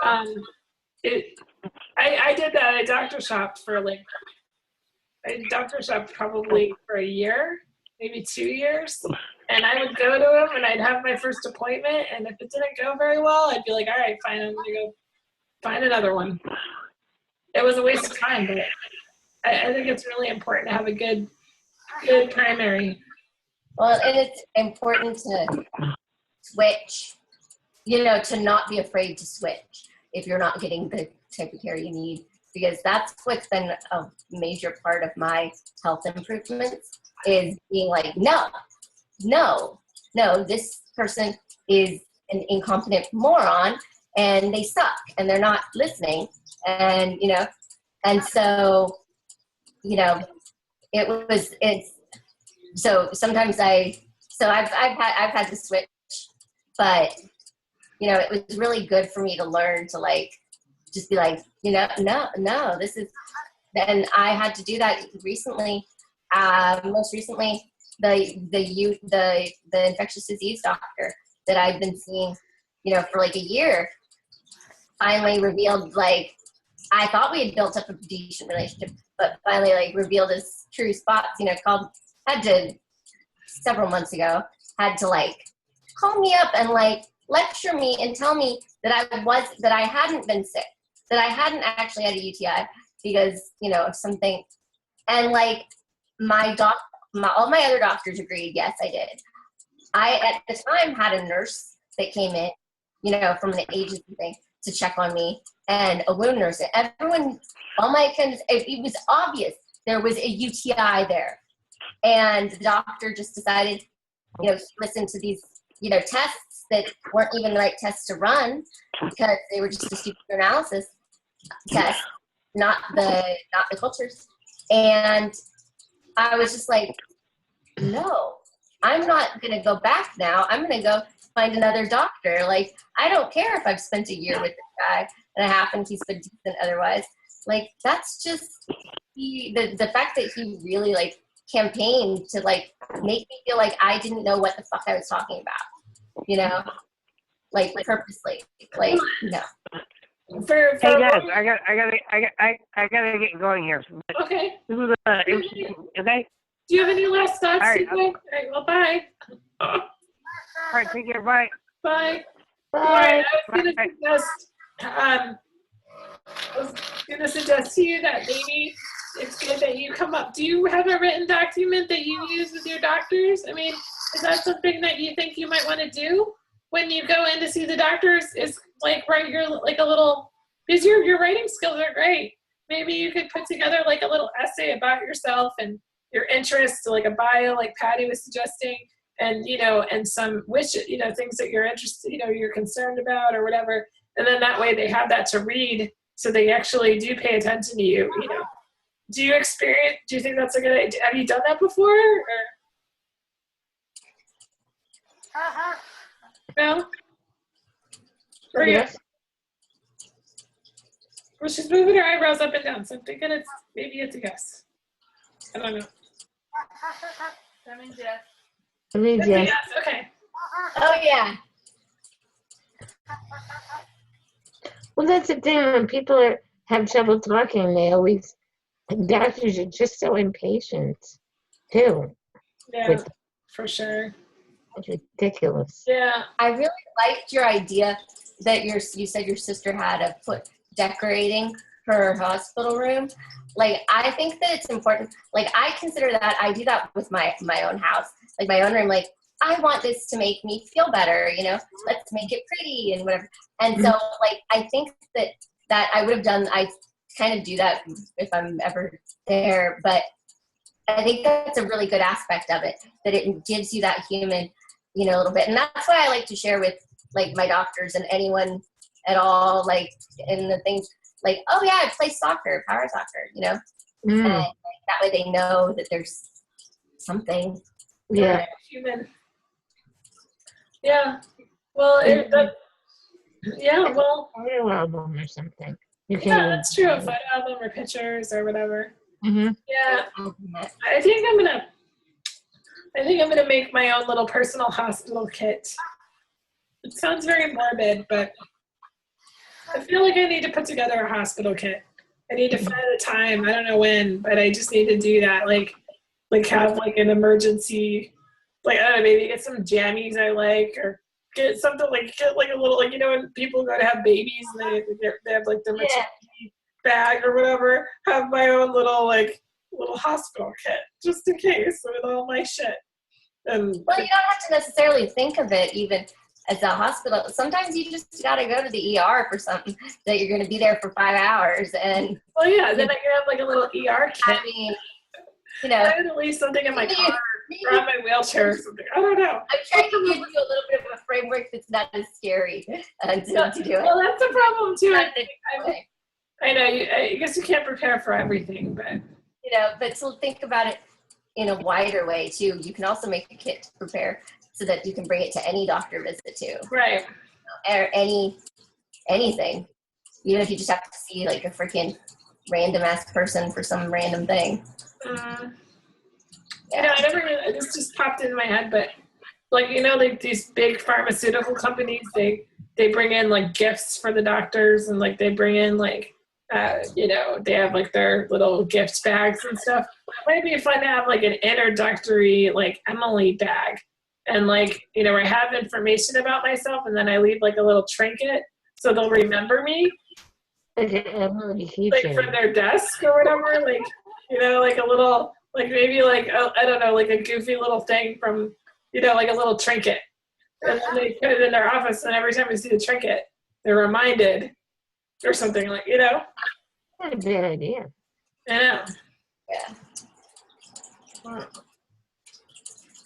I did that. I doctor shopped for probably for a year, maybe 2 years. And I would go to him and I'd have my first appointment. And if it didn't go very well, I'd be like, all right, fine, I'm gonna go find another one. It was a waste of time, but I think it's really important to have a good primary. Well, and it's important to switch, you know, to not be afraid to switch if you're not getting the type of care you need, because that's what's been a major part of my health improvements is being like, no, this person is an incompetent moron and they suck and they're not listening. And, you know, and so, you know, so sometimes I've had to switch, but, you know, it was really good for me to learn to like, just be like, you know, no, this is, and I had to do that recently. Most recently, the infectious disease doctor that I've been seeing, you know, for like a year, finally revealed, like, I thought we had built up a decent relationship, but finally, like, revealed his true spots, you know, several months ago, had to, like, call me up and, like, lecture me and tell me that I hadn't been sick, that I hadn't actually had a UTI because, you know, of something. And, like, all my other doctors agreed, yes, I did. I, at the time, had a nurse that came in, you know, from an agency thing to check on me, and a wound nurse. Everyone, all my attendants, it was obvious there was a UTI there. And the doctor just decided, you know, listen to these, you know, tests that weren't even the right tests to run because they were just a stupid analysis test, not the cultures. And I was just like, no, I'm not going to go back now. I'm going to go find another doctor. Like, I don't care if I've spent a year with this guy and I happen he's been decent otherwise. Like, that's just the fact that he really, like, campaigned to, like, make me feel like I didn't know what the fuck I was talking about, you know? Like, purposely. Like, no. For Hey guys, what- I gotta get going here. okay. This is interesting. Okay. Do you have any last thoughts? All right. All right. Well, bye. All right. Take care. Bye. Bye. Bye. All right, I was gonna suggest to you that maybe it's good that you come up. Do you have a written document that you use with your doctors? I mean, is that something that you think you might want to do when you go in to see the doctors? Is like write your like a little, because your writing skills are great. Maybe you could put together like a little essay about yourself and your interests, like a bio, like Patty was suggesting, and and some wishes, things that you're interested, you're concerned about or whatever. And then that way they have that to read, so they actually do pay attention to you. Do you think that's a good idea? Have you done that before? Or? No? Or Yes. Well, she's moving her eyebrows up and down, so I'm thinking maybe it's a yes. I don't know. That means yes. I mean, It's a yes. yes, okay. Oh yeah. Well, that's the thing. When people have trouble talking, doctors are just so impatient, too. Yeah, for sure. It's ridiculous. Yeah. I really liked your idea that you said your sister had of decorating her hospital room. Like, I think that it's important. Like, I consider that, I do that with my own house, like my own room. Like, I want this to make me feel better, let's make it pretty and whatever. And so, like, I think that I would have done, I kind of do that if I'm ever there, but I think that's a really good aspect of it, that it gives you that human, a little bit. And that's why I like to share with, like, my doctors and anyone at all, like, in the things, like, oh yeah, I play soccer, power soccer, Mm, and like, that way they know that there's something. yeah. Human. Yeah. Well, well, Photo album or something. You yeah, can. that's true. A photo album or pictures or whatever. Mm-hmm. Yeah. I think I'm gonna make my own little personal hospital kit. It sounds very morbid, but I feel like I need to put together a hospital kit. I need to find a time. I don't know when, but I just need to do that. Like have like an emergency, like, I don't know, maybe get some jammies I like, or get something get like a little, like, when people go to have babies and they have like their maternity bag or whatever, have my own little hospital kit just in case with all my shit. And Well, you don't have to necessarily think of it even as a hospital. Sometimes you just got to go to the ER for something that you're going to be there for 5 hours. And well, yeah, then I can have like a little ER kit. I mean, I have at least something in my maybe- car or on my wheelchair or something. I don't know. I'm trying to give you a little bit of a framework that's not as scary to do it. Well, that's a problem too. Not in a way, I know. I guess you can't prepare for everything, but but so think about it in a wider way too. You can also make a kit to prepare so that you can bring it to any doctor visit too, right. or anything. Even if you just have to see like a freaking random ass person for some random thing. I never really, this just popped into my head, but like, like these big pharmaceutical companies, they bring in like gifts for the doctors, and like they bring in like, they have like their little gift bags and stuff. It might be fun to have like an introductory like Emily bag, and like, I have information about myself, and then I leave like a little trinket so they'll remember me, like from their desk or whatever, like, like a little, like maybe like, I don't know, like a goofy little thing from, like a little trinket. And then they put it in their office, and every time we see the trinket, they're reminded or something, like, Not a bad idea. I know.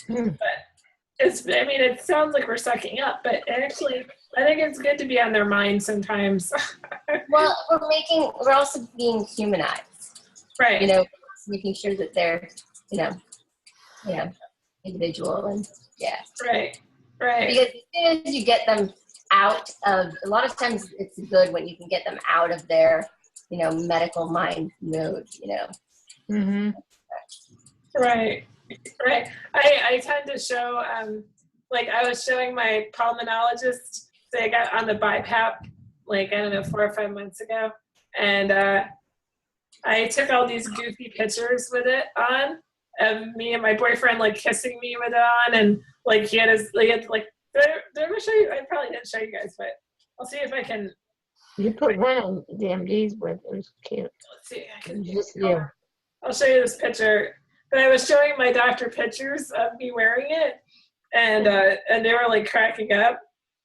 Yeah. It sounds like we're sucking up, but actually, I think it's good to be on their mind sometimes. Well, we're also being humanized. Right. Making sure that they're, individual and Right. Right. Because as soon as you get them out of, a lot of times it's good when you can get them out of their, medical mind mode, Mm-hmm. Right. Right. I tend to show, like I was showing my pulmonologist, they got on the BiPAP like, I don't know, 4 or 5 months ago. And I took all these goofy pictures with it on, of me and my boyfriend like kissing me with it on, and like he had like, did I ever show you? I probably didn't show you guys, but I'll see if I can. You put one on the MD's with. It was cute. Let's see. I It can was just you. I'll show you this picture. But I was showing my doctor pictures of me wearing it, and they were like cracking up,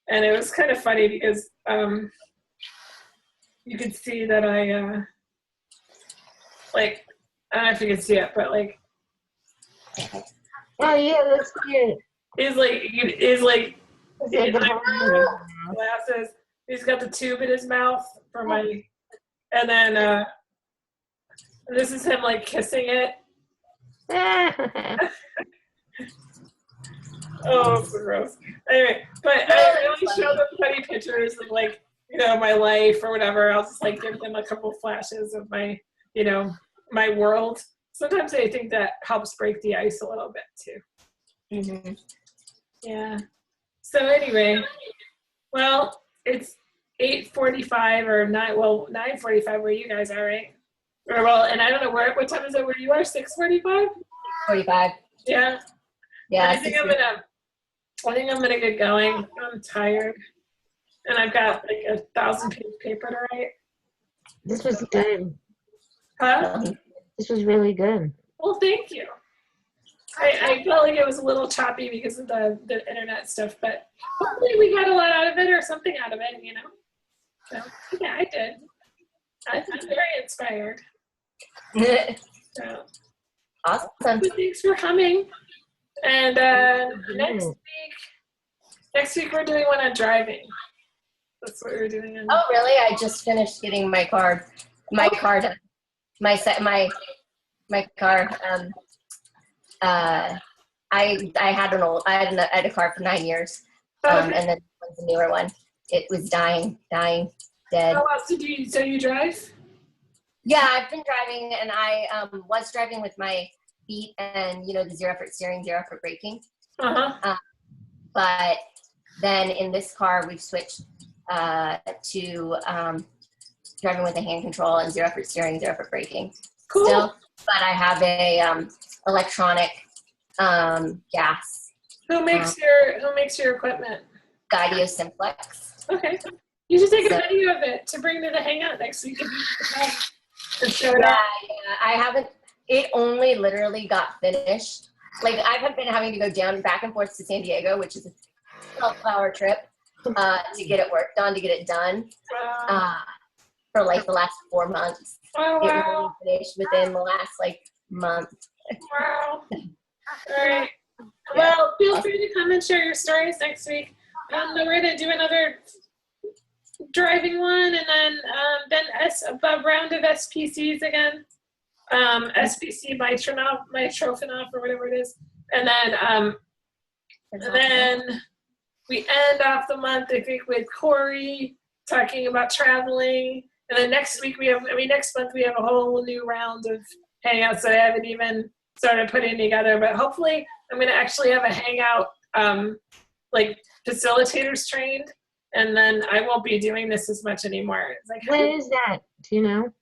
and it was kind of funny because you could see that I like, I don't know if you can see it, but like, Oh yeah, that's cute. he's like It's like he's the like whole glasses. He's got the tube in his mouth for my, and then this is him like kissing it. Oh, so gross. Anyway, but I really show them funny pictures of like, you know, my life or whatever. I'll just like give them a couple flashes of my, you know, my world. Sometimes I think that helps break the ice a little bit too. Mm-hmm. Yeah. So anyway, well, it's 8:45 or 9:45 where you guys are, right? Or well, and I don't know what time is it where you are? 6:45? 45. Yeah. Yeah. I think I'm gonna get going. I'm tired, and I've got like 1,000-page paper to write. This was good. Huh? This was really good. Well, thank you. I felt like it was a little choppy because of the internet stuff, but hopefully we got a lot out of it or something out of it, you know. So yeah, I did. I'm very inspired. So Awesome. well, thanks for coming. And next week we're doing one on driving. That's what we're doing. Oh, really? I just finished getting my car done. My car. I had a car for 9 years, and then one's a newer one. It was dying, dead. Oh, wow. So you drive? Yeah, I've been driving, and I was driving with my feet and, you know, the zero effort steering, zero effort braking. But then in this car, we've switched to driving with a hand control and zero effort steering, zero effort braking. Cool. Still, but I have a electronic gas. Who makes your equipment? Guidio Simplex. Okay. You should take a video of it to bring to the hangout next week and show it off. Yeah, I haven't. It only literally got finished. Like, I have been having to go back and forth to San Diego, which is a 12-hour trip, to get it done. Wow. For like the last 4 months. Oh, It wow. really finished within the last like month. Wow. All right. Well, feel free to come and share your stories next week. We're going to do another driving one, and then a round of SPCs again. SPC Mitrophanol or whatever it is. And then we end off the month, I think, with Corey talking about traveling. And then next month we have a whole new round of hangouts that I haven't even started putting together. But hopefully I'm going to actually have a hangout, like facilitators trained. And then I won't be doing this as much anymore. It's like, When is that? Do you know?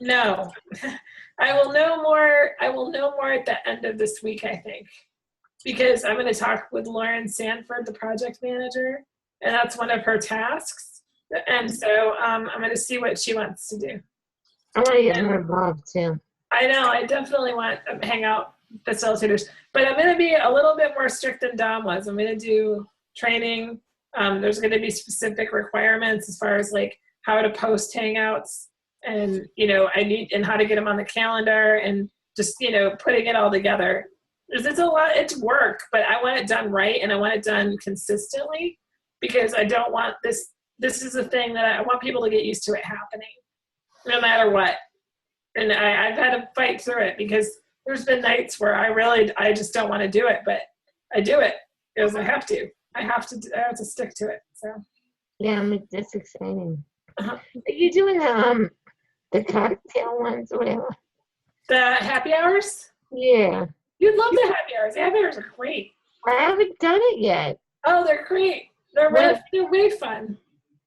No. I will know more at the end of this week, I think. Because I'm going to talk with Lauren Sanford, the project manager, and that's one of her tasks. And so I'm going to see what she wants to do. I want to get her involved too. I know, I definitely want hangout facilitators, but I'm going to be a little bit more strict than Dom was. I'm going to do training. There's going to be specific requirements as far as like how to post hangouts, and and how to get them on the calendar, and just putting it all together. It's a lot. It's work, but I want it done right, and I want it done consistently, because I don't want this. This is a thing that I want people to get used to it happening, no matter what. And I've had to fight through it, because there's been nights where I just don't want to do it, but I do it because I have to. I have to stick to it. So yeah, that's exciting. Uh-huh. Are you doing the cocktail ones or whatever? The happy hours? Yeah. You'd love the happy hours. The happy hours are great. I haven't done it yet. Oh, they're great. They're What- they're way fun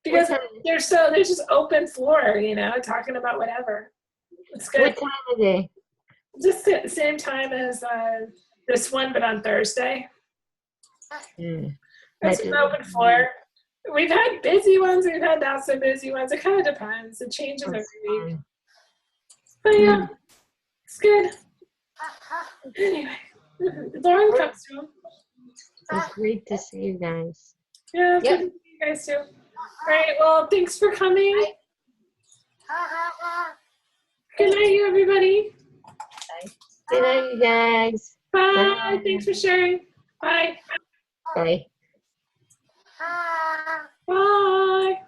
because there's just open floor, you know, talking about whatever. It's good. What time of day? Just at the same time as this one, but on Thursday. Hmm. It's an open floor. We've had busy ones, we've had not so busy ones. It kind of depends. It changes every week. But yeah, it's good. Anyway, Lauren comes to him. It's great to see you guys. Yeah, Yep. good to see you guys too. All right, well, thanks for coming. Good night, you everybody. Good night, you guys. Bye. Bye. Thanks for sharing. Bye. Bye. Bye.